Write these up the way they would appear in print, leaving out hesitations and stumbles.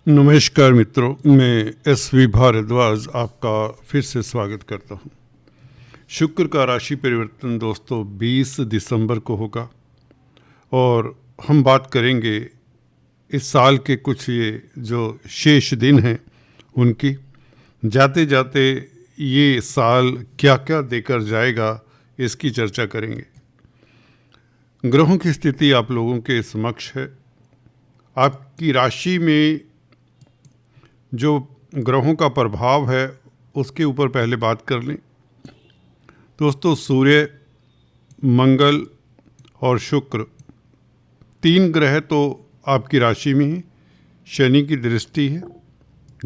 नमस्कार मित्रों, मैं एस.वी. भारद्वाज आपका फिर से स्वागत करता हूं। शुक्र का राशि परिवर्तन दोस्तों 20 दिसंबर को होगा और हम बात करेंगे इस साल के कुछ ये जो शेष दिन हैं उनकी। जाते जाते ये साल क्या क्या देकर जाएगा इसकी चर्चा करेंगे। ग्रहों की स्थिति आप लोगों के समक्ष है। आपकी राशि में जो ग्रहों का प्रभाव है उसके ऊपर पहले बात कर लें। दोस्तों, सूर्य, मंगल और शुक्र तीन ग्रह तो आपकी राशि में ही। शनि की दृष्टि है,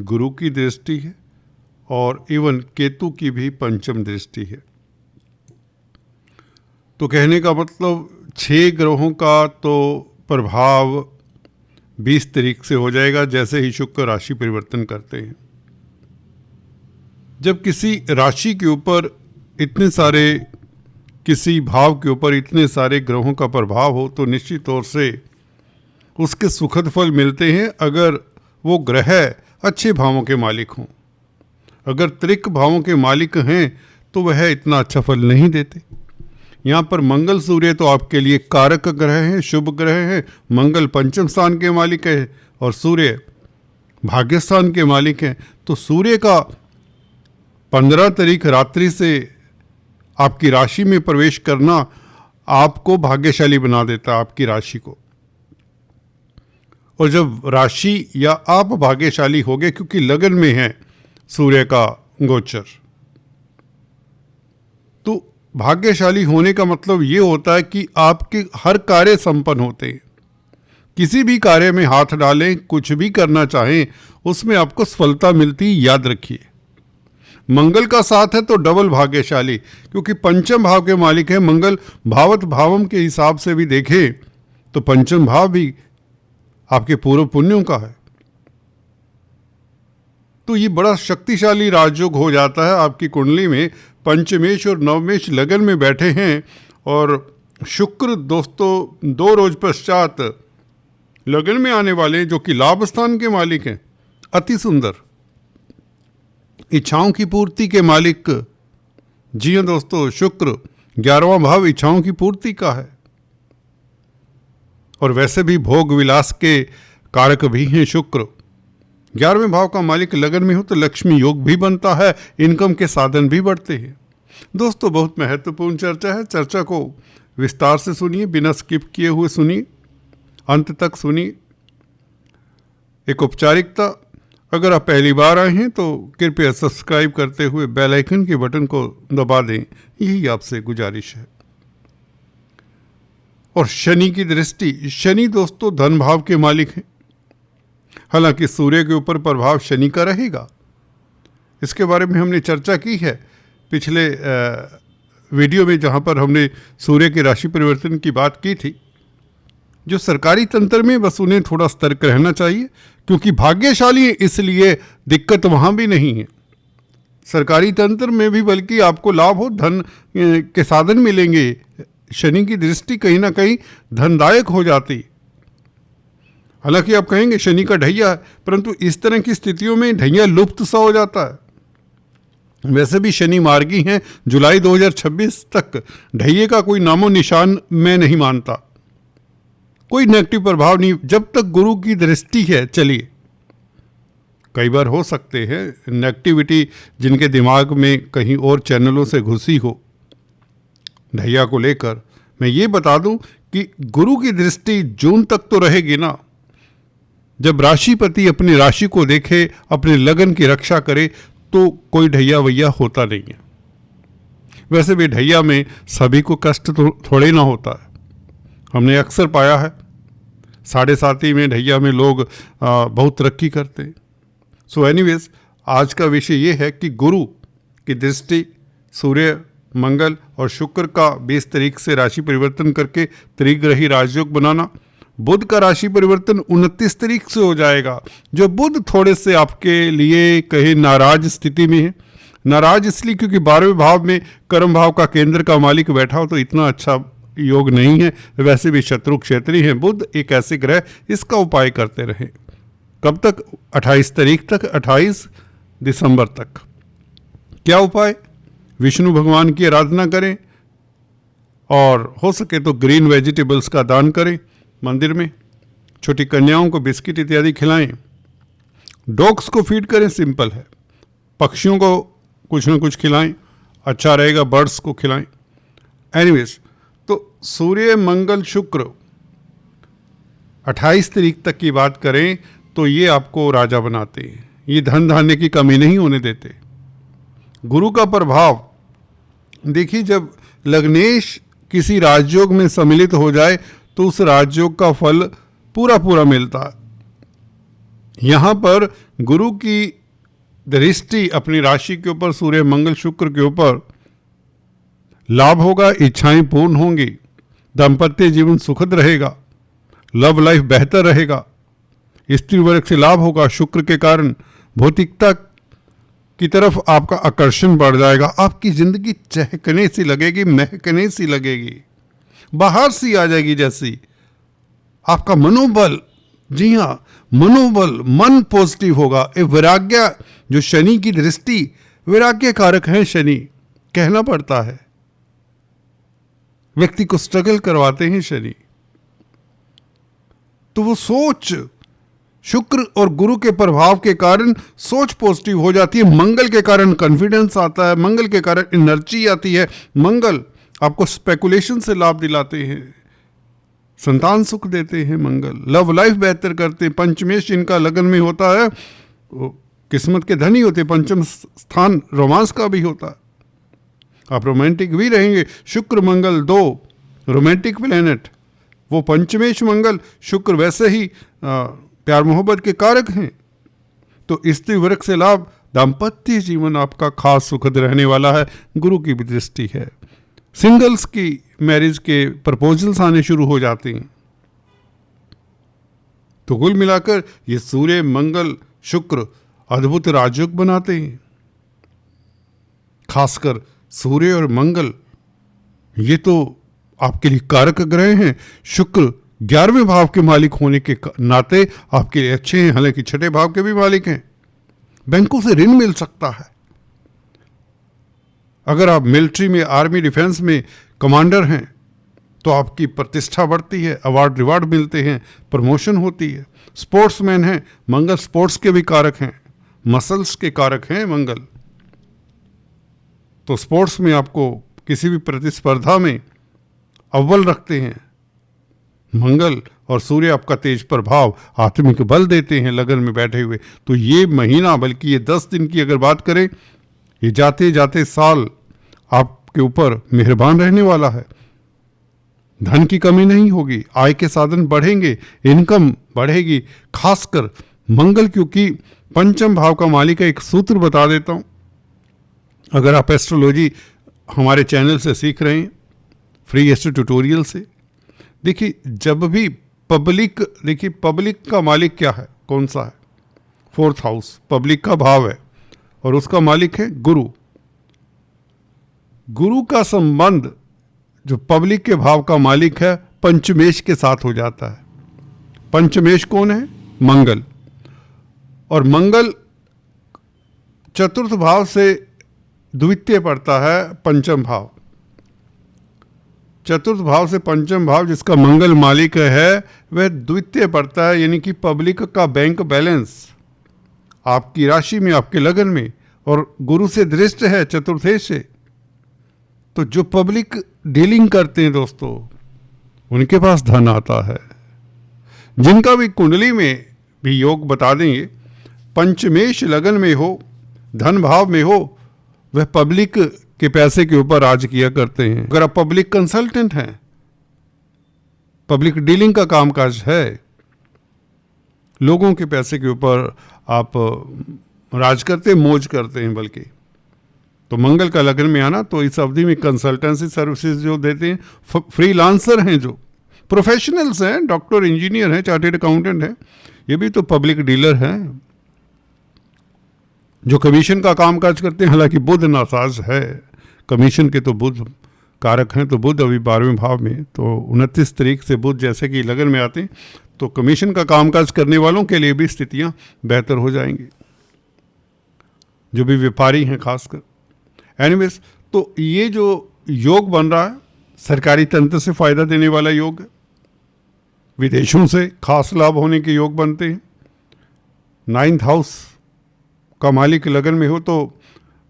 गुरु की दृष्टि है और इवन केतु की भी पंचम दृष्टि है। तो कहने का मतलब 6 ग्रहों का तो प्रभाव 20 तारीख से हो जाएगा जैसे ही शुक्र राशि परिवर्तन करते हैं। जब किसी राशि के ऊपर इतने सारे, किसी भाव के ऊपर इतने सारे ग्रहों का प्रभाव हो तो निश्चित तौर से उसके सुखद फल मिलते हैं अगर वो ग्रह अच्छे भावों के मालिक हों। अगर त्रिक भावों के मालिक हैं तो वह इतना अच्छा फल नहीं देते। यहाँ पर मंगल सूर्य तो आपके लिए कारक ग्रह हैं, शुभ ग्रह हैं। मंगल पंचम स्थान के मालिक है और सूर्य भाग्य स्थान के मालिक हैं। तो सूर्य का 15 तारीख रात्रि से आपकी राशि में प्रवेश करना आपको भाग्यशाली बना देता है, आपकी राशि को। और जब राशि या आप भाग्यशाली हो गए क्योंकि लगन में है सूर्य का गोचर, तो भाग्यशाली होने का मतलब ये होता है कि आपके हर कार्य संपन्न होते हैं। किसी भी कार्य में हाथ डालें, कुछ भी करना चाहें, उसमें आपको सफलता मिलती है, याद रखिए। मंगल का साथ है तो डबल भाग्यशाली, क्योंकि पंचम भाव के मालिक है मंगल। भावत भावम के हिसाब से भी देखें तो पंचम भाव भी आपके पूर्व पुण्यों का है। तो ये बड़ा शक्तिशाली राजयोग हो जाता है आपकी कुंडली में। पंचमेश और नवमेश लगन में बैठे हैं और शुक्र दोस्तों 2 रोज पश्चात लगन में आने वाले हैं, जो कि लाभ स्थान के मालिक हैं। अति सुंदर इच्छाओं की पूर्ति के मालिक। जी हाँ दोस्तों, शुक्र 11वां भाव इच्छाओं की पूर्ति का है और वैसे भी भोग विलास के कारक भी हैं शुक्र। 11वें भाव का मालिक लगन में हो तो लक्ष्मी योग भी बनता है, इनकम के साधन भी बढ़ते हैं। दोस्तों, बहुत महत्वपूर्ण चर्चा है। चर्चा को विस्तार से सुनिए, बिना स्किप किए हुए सुनिए, अंत तक सुनिए। एक औपचारिकता, अगर आप पहली बार आए हैं तो कृपया सब्सक्राइब करते हुए बेल आइकन के बटन को दबा दें, यही आपसे गुजारिश है। और शनि की दृष्टि, शनि दोस्तों धन भाव के मालिक हैं। हालांकि सूर्य के ऊपर प्रभाव शनि का रहेगा, इसके बारे में हमने चर्चा की है पिछले वीडियो में, जहां पर हमने सूर्य के राशि परिवर्तन की बात की थी। जो सरकारी तंत्र में, बस उन्हें थोड़ा सतर्क रहना चाहिए, क्योंकि भाग्यशाली है इसलिए दिक्कत वहां भी नहीं है। सरकारी तंत्र में भी बल्कि आपको लाभ हो, धन के साधन मिलेंगे। शनि की दृष्टि कहीं ना कहीं धनदायक हो जाती। हालांकि आप कहेंगे शनि का ढैया है, परंतु इस तरह की स्थितियों में ढैया लुप्त सा हो जाता है। वैसे भी शनि मार्गी हैं, जुलाई 2026 तक ढैये का कोई नामो निशान मैं नहीं मानता। कोई नेगेटिव प्रभाव नहीं जब तक गुरु की दृष्टि है। चलिए, कई बार हो सकते हैं नेगेटिविटी जिनके दिमाग में कहीं और चैनलों से घुसी हो ढैया को लेकर। मैं ये बता दूं कि गुरु की दृष्टि जून तक तो रहेगी ना। जब राशिपति अपनी राशि को देखे, अपने लगन की रक्षा करे, तो कोई ढैया वैया होता नहीं है। वैसे भी ढैया में सभी को कष्ट तो थोड़े ना होता है। हमने अक्सर पाया है 7.5 में ढैया में लोग बहुत तरक्की करते हैं। सो एनीवेज, आज का विषय ये है कि गुरु की दृष्टि, सूर्य, मंगल और शुक्र का 20 तारीख से राशि परिवर्तन करके त्रिग्रही राजयोग बनाना। बुध का राशि परिवर्तन 29 तारीख से हो जाएगा। जो बुध थोड़े से आपके लिए कहे नाराज स्थिति में है। नाराज इसलिए क्योंकि 12वें भाव में कर्म भाव का केंद्र का मालिक बैठा हो, तो इतना अच्छा योग नहीं है। वैसे भी शत्रु क्षेत्री हैं बुध, एक ऐसे ग्रह, इसका उपाय करते रहें। कब तक? 28 तारीख तक, 28 दिसंबर तक। क्या उपाय? विष्णु भगवान की आराधना करें और हो सके तो ग्रीन वेजिटेबल्स का दान करें मंदिर में। छोटी कन्याओं को बिस्किट इत्यादि खिलाएं। डॉग्स को फीड करें, सिंपल है। पक्षियों को कुछ ना कुछ खिलाएं, अच्छा रहेगा। बर्ड्स को खिलाएं। एनीवेज, तो सूर्य मंगल शुक्र 28 तारीख तक की बात करें तो ये आपको राजा बनाते हैं। ये धन धान्य की कमी नहीं होने देते। गुरु का प्रभाव देखिए, जब लग्नेश किसी राजयोग में सम्मिलित हो जाए तो उस राजयोग का फल पूरा पूरा मिलता है। यहां पर गुरु की दृष्टि अपनी राशि के ऊपर, सूर्य मंगल शुक्र के ऊपर, लाभ होगा, इच्छाएं पूर्ण होंगी, दाम्पत्य जीवन सुखद रहेगा, लव लाइफ बेहतर रहेगा, स्त्री वर्ग से लाभ होगा। शुक्र के कारण भौतिकता की तरफ आपका आकर्षण बढ़ जाएगा। आपकी जिंदगी चहकने सी लगेगी, महकने सी लगेगी, बाहर सी आ जाएगी जैसी। आपका मनोबल, जी हाँ, मनोबल, मन पॉजिटिव होगा। ए वैराग्य, जो शनि की दृष्टि, वैराग्य कारक है शनि, कहना पड़ता है। व्यक्ति को स्ट्रगल करवाते हैं शनि। तो वो सोच, शुक्र और गुरु के प्रभाव के कारण सोच पॉजिटिव हो जाती है। मंगल के कारण कॉन्फिडेंस आता है, मंगल के कारण एनर्जी आती है। मंगल आपको स्पेकुलेशन से लाभ दिलाते हैं, संतान सुख देते हैं। मंगल लव लाइफ बेहतर करते हैं। पंचमेश इनका लगन में होता है, वो किस्मत के धनी होते। पंचम स्थान रोमांस का भी होता है, आप रोमांटिक भी रहेंगे। शुक्र मंगल दो रोमांटिक प्लेनेट, वो पंचमेश मंगल शुक्र वैसे ही प्यार मोहब्बत के कारक हैं। तो स्त्री वर्ग से लाभ, दाम्पत्य जीवन आपका खास सुखद रहने वाला है। गुरु की भी दृष्टि है। सिंगल्स की मैरिज के प्रपोजल्स आने शुरू हो जाते हैं। तो कुल मिलाकर ये सूर्य मंगल शुक्र अद्भुत राजयोग बनाते हैं। खासकर सूर्य और मंगल, ये तो आपके लिए कारक ग्रह हैं। शुक्र 11वें भाव के मालिक होने के नाते आपके लिए अच्छे हैं, हालांकि छठे भाव के भी मालिक हैं। बैंकों से ऋण मिल सकता है। अगर आप मिलिट्री में, आर्मी, डिफेंस में कमांडर हैं तो आपकी प्रतिष्ठा बढ़ती है, अवार्ड रिवार्ड मिलते हैं, प्रमोशन होती है। स्पोर्ट्समैन हैं, मंगल स्पोर्ट्स के भी कारक हैं, मसल्स के कारक हैं मंगल। तो स्पोर्ट्स में आपको किसी भी प्रतिस्पर्धा में अव्वल रखते हैं मंगल। और सूर्य आपका तेज प्रभाव, आत्मिक बल देते हैं लगन में बैठे हुए। तो ये महीना, बल्कि ये 10 दिन की अगर बात करें, ये जाते जाते साल आपके ऊपर मेहरबान रहने वाला है। धन की कमी नहीं होगी, आय के साधन बढ़ेंगे, इनकम बढ़ेगी। खासकर मंगल, क्योंकि पंचम भाव का मालिक है। एक सूत्र बता देता हूं, अगर आप एस्ट्रोलॉजी हमारे चैनल से सीख रहे हैं, फ्री एस्ट्रो ट्यूटोरियल से, देखिए जब भी पब्लिक, देखिए पब्लिक का मालिक क्या है, कौन सा है? 4th हाउस पब्लिक का भाव है और उसका मालिक है गुरु। गुरु का संबंध जो पब्लिक के भाव का मालिक है पंचमेश के साथ हो जाता है। पंचमेश कौन है? मंगल। और मंगल चतुर्थ भाव से द्वितीय पड़ता है पंचम भाव। चतुर्थ भाव से पंचम भाव जिसका मंगल मालिक है वह द्वितीय पड़ता है, यानी कि पब्लिक का बैंक बैलेंस आपकी राशि में, आपके लगन में, और गुरु से दृष्ट है चतुर्थेश से। तो जो पब्लिक डीलिंग करते हैं दोस्तों, उनके पास धन आता है। जिनका भी कुंडली में भी योग बता देंगे, पंचमेश लगन में हो, धन भाव में हो, वह पब्लिक के पैसे के ऊपर राज किया करते हैं। अगर आप पब्लिक कंसल्टेंट हैं, पब्लिक डीलिंग का कामकाज है, लोगों के पैसे के ऊपर आप राज करते हैं, मौज करते हैं बल्कि, तो मंगल का लगन में आना, तो इस अवधि में कंसल्टेंसी सर्विसेज जो देते हैं, फ्रीलांसर हैं, जो प्रोफेशनल्स हैं, डॉक्टर, इंजीनियर हैं, चार्टेड अकाउंटेंट हैं, ये भी तो पब्लिक डीलर हैं जो कमीशन का कामकाज करते हैं। हालांकि बुध नासाज है, कमीशन के तो बुध कारक हैं, तो बुध अभी 12वें भाव में, तो 29 तारीख से बुध जैसे कि लगन में आते हैं, दोस्तों कमीशन का कामकाज करने वालों के लिए भी स्थितियां बेहतर हो जाएंगी, जो भी व्यापारी हैं खासकर। एनीवेज, तो ये जो योग बन रहा है सरकारी तंत्र से फायदा देने वाला योग है, विदेशों से खास लाभ होने के योग बनते हैं। 9th हाउस का मालिक लगन में हो तो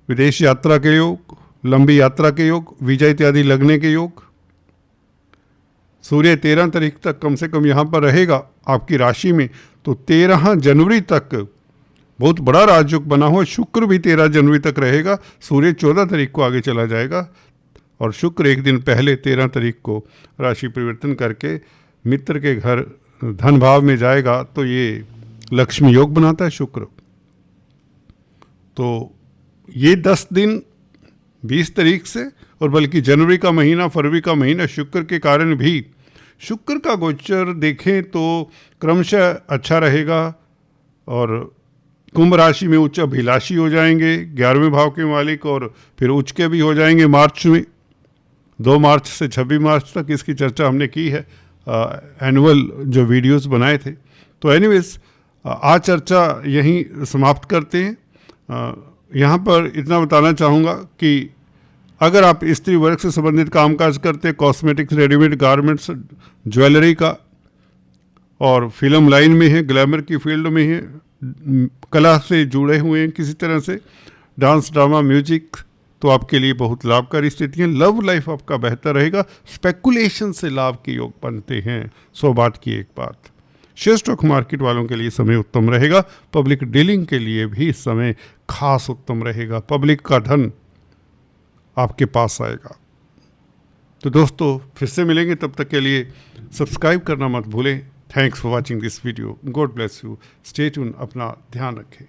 विदेश यात्रा के योग, लंबी यात्रा के योग, वीजा इत्यादि लगने के योग। सूर्य 13 तारीख तक कम से कम यहाँ पर रहेगा आपकी राशि में, तो 13 जनवरी तक बहुत बड़ा राजयोग बना हुआ। शुक्र भी 13 जनवरी तक रहेगा, सूर्य 14 तारीख को आगे चला जाएगा और शुक्र एक दिन पहले 13 तारीख को राशि परिवर्तन करके मित्र के घर धन भाव में जाएगा, तो ये लक्ष्मी योग बनाता है शुक्र। तो ये 10 दिन 20 तारीख से, और बल्कि जनवरी का महीना, फरवरी का महीना शुक्र के कारण भी, शुक्र का गोचर देखें तो क्रमशः अच्छा रहेगा। और कुंभ राशि में उच्च अभिलाषी हो जाएंगे 11वें भाव के मालिक, और फिर उच्च के भी हो जाएंगे मार्च में। 2 मार्च से 26 मार्च तक इसकी चर्चा हमने की है, एनुअल जो वीडियोस बनाए थे। तो एनीवेज, आज चर्चा यहीं समाप्त करते हैं। यहाँ पर इतना बताना चाहूँगा कि अगर आप स्त्री वर्ग से संबंधित कामकाज करते हैं, कॉस्मेटिक्स, रेडीमेड गारमेंट्स, ज्वेलरी का, और फिल्म लाइन में है, ग्लैमर की फील्ड में है, कला से जुड़े हुए हैं किसी तरह से, डांस, ड्रामा, म्यूजिक, तो आपके लिए बहुत लाभकारी स्थितियाँ। लव लाइफ आपका बेहतर रहेगा, स्पेकुलेशन से लाभ के योग बनते हैं। 100 बात की एक बात। शेयर स्टॉक मार्केट वालों के लिए समय उत्तम रहेगा, पब्लिक डीलिंग के लिए भी समय खास उत्तम रहेगा, पब्लिक का धन आपके पास आएगा। तो दोस्तों फिर से मिलेंगे, तब तक के लिए सब्सक्राइब करना मत भूलें। Thanks for watching this video. God bless you. Stay tune, अपना ध्यान रखें।